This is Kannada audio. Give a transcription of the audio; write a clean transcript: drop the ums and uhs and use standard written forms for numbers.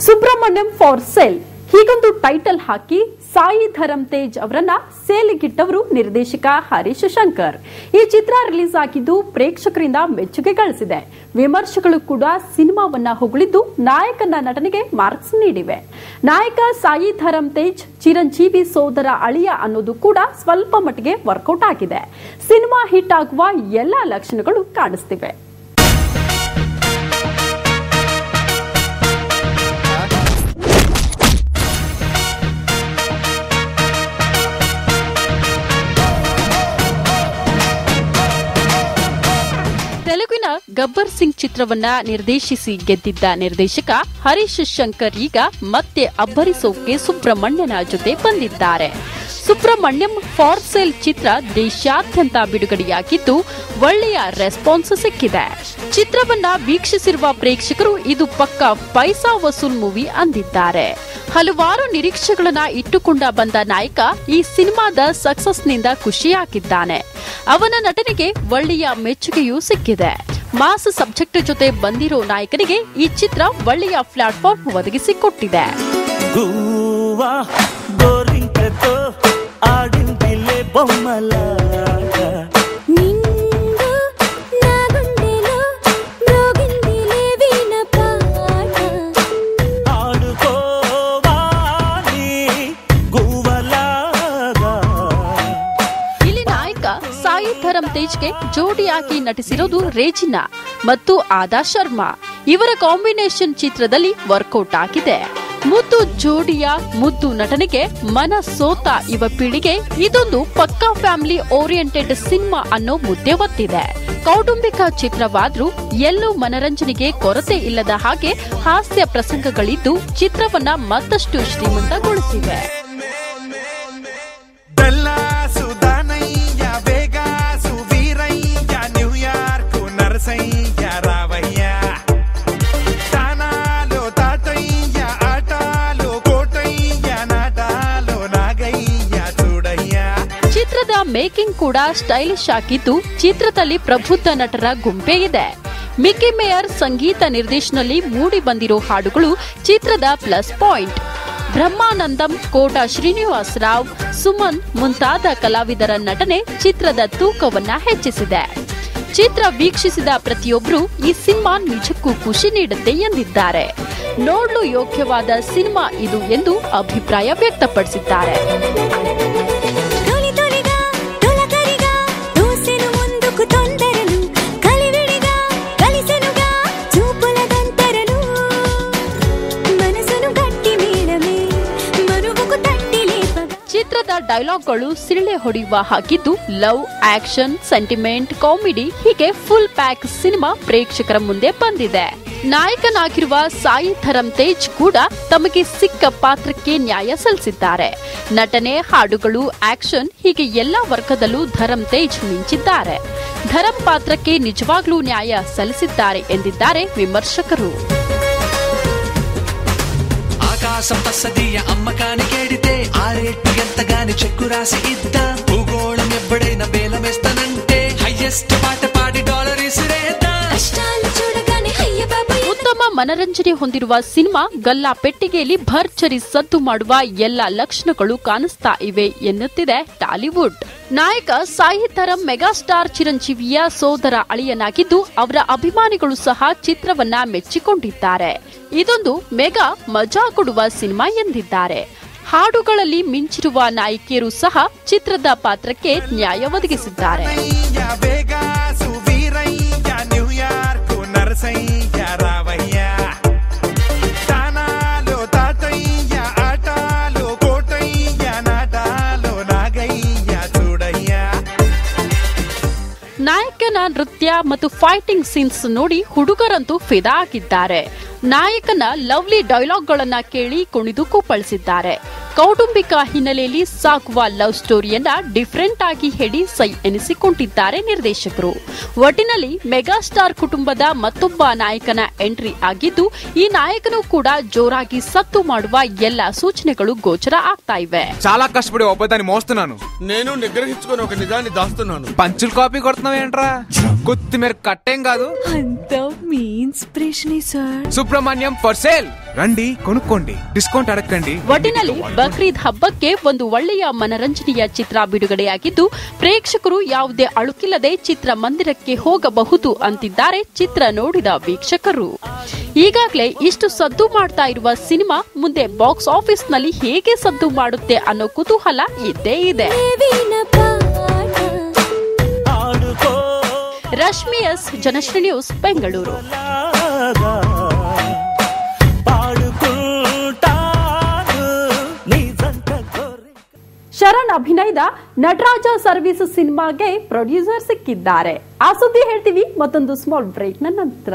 ಸುಬ್ರಹ್ಮಣ್ಯಂ ಫಾರ್ ಸೇಲ್ ಹೀಗೊಂದು ಟೈಟಲ್ ಹಾಕಿ ಸಾಯಿ ಧರಮ್ ತೇಜ್ ಅವರನ್ನ ಸೇಲಿಗಿಟ್ಟವರು ನಿರ್ದೇಶಕ ಹರೀಶ್ ಶಂಕರ್. ಈ ಚಿತ್ರ ರಿಲೀಸ್ ಆಗಿದ್ದು ಪ್ರೇಕ್ಷಕರಿಂದ ಮೆಚ್ಚುಗೆ ಗಳಿಸಿದೆ. ವಿಮರ್ಶೆಗಳು ಕೂಡ ಸಿನಿಮಾವನ್ನ ಹೊಗಳಿದ್ದು ನಾಯಕನ ನಟನೆಗೆ ಮಾರ್ಕ್ಸ್ ನೀಡಿವೆ. ನಾಯಕ ಸಾಯಿ ಧರಮ್ ತೇಜ್ ಚಿರಂಜೀವಿ ಸೋದರ ಅಳಿಯ ಅನ್ನೋದು ಕೂಡ ಸ್ವಲ್ಪ ಮಟ್ಟಿಗೆ ವರ್ಕೌಟ್ ಆಗಿದೆ. ಸಿನಿಮಾ ಹಿಟ್ ಆಗುವ ಎಲ್ಲಾ ಲಕ್ಷಣಗಳು ಕಾಣಿಸ್ತಿವೆ. ತೆಲುಗಿನ ಗಬ್ಬರ್ ಸಿಂಗ್ ಚಿತ್ರವನ್ನ ನಿರ್ದೇಶಿಸಿ ಗೆದ್ದಿದ್ದ ನಿರ್ದೇಶಕ ಹರೀಶ್ ಶಂಕರ್ ಈಗ ಮತ್ತೆ ಅಬ್ಬರಿಸೋಕೆ ಸುಬ್ರಹ್ಮಣ್ಯನ ಜೊತೆ ಬಂದಿದ್ದಾರೆ. ಸುಬ್ರಹ್ಮಣ್ಯಂ ಫಾರ್ ಸೇಲ್ ಚಿತ್ರ ದೇಶಾದ್ಯಂತ ಬಿಡುಗಡೆಯಾಗಿದ್ದು ಒಳ್ಳೆಯ ರೆಸ್ಪಾನ್ಸ್ ಸಿಕ್ಕಿದೆ. ಚಿತ್ರವನ್ನ ವೀಕ್ಷಿಸಿರುವ ಪ್ರೇಕ್ಷಕರು ಇದು ಪಕ್ಕಾ ಪೈಸಾ ವಸೂಲ್ ಮೂವಿ ಅಂದಿದ್ದಾರೆ. ಹಲವಾರು ನಿರೀಕ್ಷೆಗಳನ್ನ ಇಟ್ಟುಕೊಂಡ ಬಂದ ನಾಯಕ ಈ ಸಿನಿಮಾದ ಸಕ್ಸಸ್ನಿಂದ ಖುಷಿಯಾಗಿದ್ದಾನೆ. ಅವನ ನಟನೆಗೆ ಒಳ್ಳೆಯ ಮೆಚ್ಚುಗೆಯೂ ಸಿಕ್ಕಿದೆ. ಮಾಸ್ ಸಬ್ಜೆಕ್ಟ್ ಜೊತೆ ಬಂದಿರೋ ನಾಯಕನಿಗೆ ಈ ಚಿತ್ರ ಒಳ್ಳೆಯ ಪ್ಲಾಟ್ಫಾರ್ಮ್ ಒದಗಿಸಿಕೊಟ್ಟಿದೆ. ಸಾಯಿ ಧರಮ್ ತೇಜ್ಗೆ ಜೋಡಿಯಾಗಿ ನಟಿಸಿರೋದು ರೇಜಿನಾ ಮತ್ತು ಆದಾ ಶರ್ಮಾ. ಇವರ ಕಾಂಬಿನೇಷನ್ ಚಿತ್ರದಲ್ಲಿ ವರ್ಕೌಟ್ ಆಗಿದೆ. ಮುದ್ದು ಜೋಡಿಯ ಮುದ್ದು ನಟನೆಗೆ ಮನ ಸೋತ ಯುವ ಪೀಳಿಗೆ ಇದೊಂದು ಪಕ್ಕಾ ಫ್ಯಾಮಿಲಿ ಓರಿಯೆಂಟೆಡ್ ಸಿನಿಮಾ ಅನ್ನೋ ಮುದ್ದೆ ಒತ್ತಿದೆ. ಕೌಟುಂಬಿಕ ಚಿತ್ರವಾದ್ರೂ ಎಲ್ಲೂ ಮನರಂಜನೆಗೆ ಕೊರತೆ ಇಲ್ಲದ ಹಾಗೆ ಹಾಸ್ಯ ಪ್ರಸಂಗಗಳಿದ್ದು ಚಿತ್ರವನ್ನ ಮತ್ತಷ್ಟು ಶ್ರೀಮಂತಗೊಳಿಸಿವೆ. ಚಿತ್ರದ ಮೇಕಿಂಗ್ ಕೂಡ ಸ್ಟೈಲಿಶ್ ಆಗಿದ್ದು ಚಿತ್ರದಲ್ಲಿ ಪ್ರಬುದ್ಧ ನಟರ ಗುಂಪೇ ಇದೆ. ಮಿಕ್ಕಿ ಮೇಯರ್ ಸಂಗೀತ ನಿರ್ದೇಶನದಲ್ಲಿ ಮೂಡಿ ಬಂದಿರೋ ಹಾಡುಗಳು ಚಿತ್ರದ ಪ್ಲಸ್ ಪಾಯಿಂಟ್. ಬ್ರಹ್ಮಾನಂದಂ, ಕೋಟ ಶ್ರೀನಿವಾಸ ರಾವ್, ಸುಮನ್ ಮುಂತಾದ ಕಲಾವಿದರ ನಟನೆ ಚಿತ್ರದ ತೂಕವನ್ನ ಹೆಚ್ಚಿಸಿದೆ. ಚಿತ್ರ ವೀಕ್ಷಿಸಿದ ಪ್ರತಿಯೊಬ್ಬರು ಈ ಸಿನಿಮಾ ನಿಜಕ್ಕೂ ಖುಷಿ ನೀಡುತ್ತೆ ಎಂದಿದ್ದಾರೆ. ನೋಡಲು ಯೋಗ್ಯವಾದ ಸಿನಿಮಾ ಇದು ಎಂದು ಅಭಿಪ್ರಾಯ ವ್ಯಕ್ತಪಡಿಸಿದ್ದಾರೆ. ಚಿತ್ರದ ಡೈಲಾಗ್ಗಳು ಸಿಳ್ಳೆ ಹೊಡೆಯುವ ಹಾಗಿದ್ದು ಲವ್, ಆಕ್ಷನ್, ಸೆಂಟಿಮೆಂಟ್, ಕಾಮಿಡಿ ಹೀಗೆ ಫುಲ್ ಪ್ಯಾಕ್ ಸಿನಿಮಾ ಪ್ರೇಕ್ಷಕರ ಮುಂದೆ ಬಂದಿದೆ. ನಾಯಕನಾಗಿರುವ ಸಾಯಿ ಧರಮ್ ತೇಜ್ ಕೂಡ ತಮಗೆ ಸಿಕ್ಕ ಪಾತ್ರಕ್ಕೆ ನ್ಯಾಯ ಸಲ್ಲಿಸಿದ್ದಾರೆ. ನಟನೆ, ಹಾಡುಗಳು, ಆಕ್ಷನ್ ಹೀಗೆ ಎಲ್ಲಾ ವರ್ಗದಲ್ಲೂ ಧರಮ್ ತೇಜ್ ಮಿಂಚಿದ್ದಾರೆ. ಧರಮ್ ಪಾತ್ರಕ್ಕೆ ನಿಜವಾಗ್ಲೂ ನ್ಯಾಯ ಸಲ್ಲಿಸಿದ್ದಾರೆ ಎಂದಿದ್ದಾರೆ ವಿಮರ್ಶಕರು. సంపసదియ అమ్మకాని కేడితే ఆరేట్టు ఎంతగాని చెక్కు రాసి ఇద్దా భూగోళం ఎప్పుడైనా బేలమేస్తానంటే హైయెస్ట్ పాట పాడి డాలర్ ఇసిరేద్దా. ಉತ್ತಮ ಮನರಂಜನೆ ಹೊಂದಿರುವ ಸಿನಿಮಾ ಗಲ್ಲಾ ಪೆಟ್ಟಿಗೆಯಲ್ಲಿ ಭರ್ಜರಿ ಸದ್ದು ಮಾಡುವ ಎಲ್ಲ ಲಕ್ಷಣಗಳು ಕಾಣಿಸ್ತಾ ಇವೆ ಎನ್ನುತ್ತಿದೆ ಟಾಲಿವುಡ್. ನಾಯಕ ಸಾಯಿ ಧರಮ್ ಮೆಗಾಸ್ಟಾರ್ ಚಿರಂಜೀವಿಯ ಸೋದರ ಅಳಿಯನಾಗಿದ್ದು ಅವರ ಅಭಿಮಾನಿಗಳು ಸಹ ಚಿತ್ರವನ್ನ ಮೆಚ್ಚಿಕೊಂಡಿದ್ದಾರೆ. ಇದೊಂದು ಮೆಗಾ ಮಜಾ ಕೊಡುವ ಸಿನಿಮಾ ಎಂದಿದ್ದಾರೆ. ಹಾಡುಗಳಲ್ಲಿ ಮಿಂಚಿರುವ ನಾಯಕಿಯರು ಸಹ ಚಿತ್ರದ ಪಾತ್ರಕ್ಕೆ ನ್ಯಾಯ ಒದಗಿಸಿದ್ದಾರೆ. ನಾಯಕನ ನೃತ್ಯ ಮತ್ತು ಫೈಟಿಂಗ್ ಸೀನ್ಸ್ ನೋಡಿ ಹುಡುಗರಂತೂ ಫಿದಾ ಆಗಿದ್ದಾರೆ. ನಾಯಕನ ಲವ್ಲಿ ಡೈಲಾಗ್ಗಳನ್ನ ಕೇಳಿ ಕುಣಿದು ಕುಪ್ಪಳಿಸಿದ್ದಾರೆ. ಕೌಟುಂಬಿಕ ಹಿನ್ನೆಲೆಯಲ್ಲಿ ಸಾಗುವ ಲವ್ ಸ್ಟೋರಿಯನ್ನ ಡಿಫರೆಂಟ್ ಆಗಿ ಹೇಳಿ ಸೈ ಎನಿಸಿಕೊಂಡಿದ್ದಾರೆ ನಿರ್ದೇಶಕರು. ಒಟ್ಟಿನಲ್ಲಿ ಮೆಗಾಸ್ಟಾರ್ ಕುಟುಂಬದ ಮತ್ತೊಬ್ಬ ನಾಯಕನ ಎಂಟ್ರಿ ಆಗಿದ್ದು, ಈ ನಾಯಕನು ಕೂಡ ಜೋರಾಗಿ ಸದ್ದು ಮಾಡುವ ಎಲ್ಲ సూచనలు ಗೋಚರ ಆಗ್ತಾ ఇవే. చాలా కష్టపడి ఒబ్బదాన్ని మోస్తున్నాను. నేను నిగ్రహించుకొని ఒక నిజాన్ని దాస్తున్నాను. పంచులు కాపీ కొడుతున్నావేంట్రా? కొత్తిమీర కట్టేం కాదు. అంతా మీ ఇన్స్పిరేషనే సార్. Subrahmanyam for sale. రండి కొనుక్కోండి, ಡಿಸ್ಕೌಂಟ್ ಅಡಕ್ಕಂಡಿ. ಒಟ್ಟಿನಲ್ಲಿ ಬಕ್ರೀದ್ ಹಬ್ಬಕ್ಕೆ ಒಂದು ಒಳ್ಳೆಯ ಮನರಂಜನೆಯ ಚಿತ್ರ ಬಿಡುಗಡೆಯಾಗಿದ್ದು, ಪ್ರೇಕ್ಷಕರು ಯಾವುದೇ ಅಳುಕಿಲ್ಲದೆ ಚಿತ್ರಮಂದಿರಕ್ಕೆ ಹೋಗಬಹುದು ಅಂತಿದ್ದಾರೆ ಚಿತ್ರ ನೋಡಿದ ವೀಕ್ಷಕರು. ಈಗಾಗಲೇ ಇಷ್ಟು ಸದ್ದು ಮಾಡ್ತಾ ಇರುವ ಸಿನಿಮಾ ಮುಂದೆ ಬಾಕ್ಸ್ ಆಫೀಸ್ ನಲ್ಲಿ ಹೇಗೆ ಸದ್ದು ಮಾಡುತ್ತೆ ಅನ್ನೋ ಕುತೂಹಲ ಇದ್ದೇ ಇದೆ. Rashmi S, Janashree news, Bengaluru. ಶರಣ್ ಅಭಿನಯದ ನಟರಾಜ ಸರ್ವಿಸ್ ಸಿನಿಮಾಗೆ ಪ್ರೊಡ್ಯೂಸರ್ ಸಿಕ್ಕಿದ್ದಾರೆ. ಆ ಸುದ್ದಿ ಹೇಳ್ತೀವಿ ಮತ್ತೊಂದು ಸ್ಮಾಲ್ ಬ್ರೇಕ್ ನ ನಂತರ.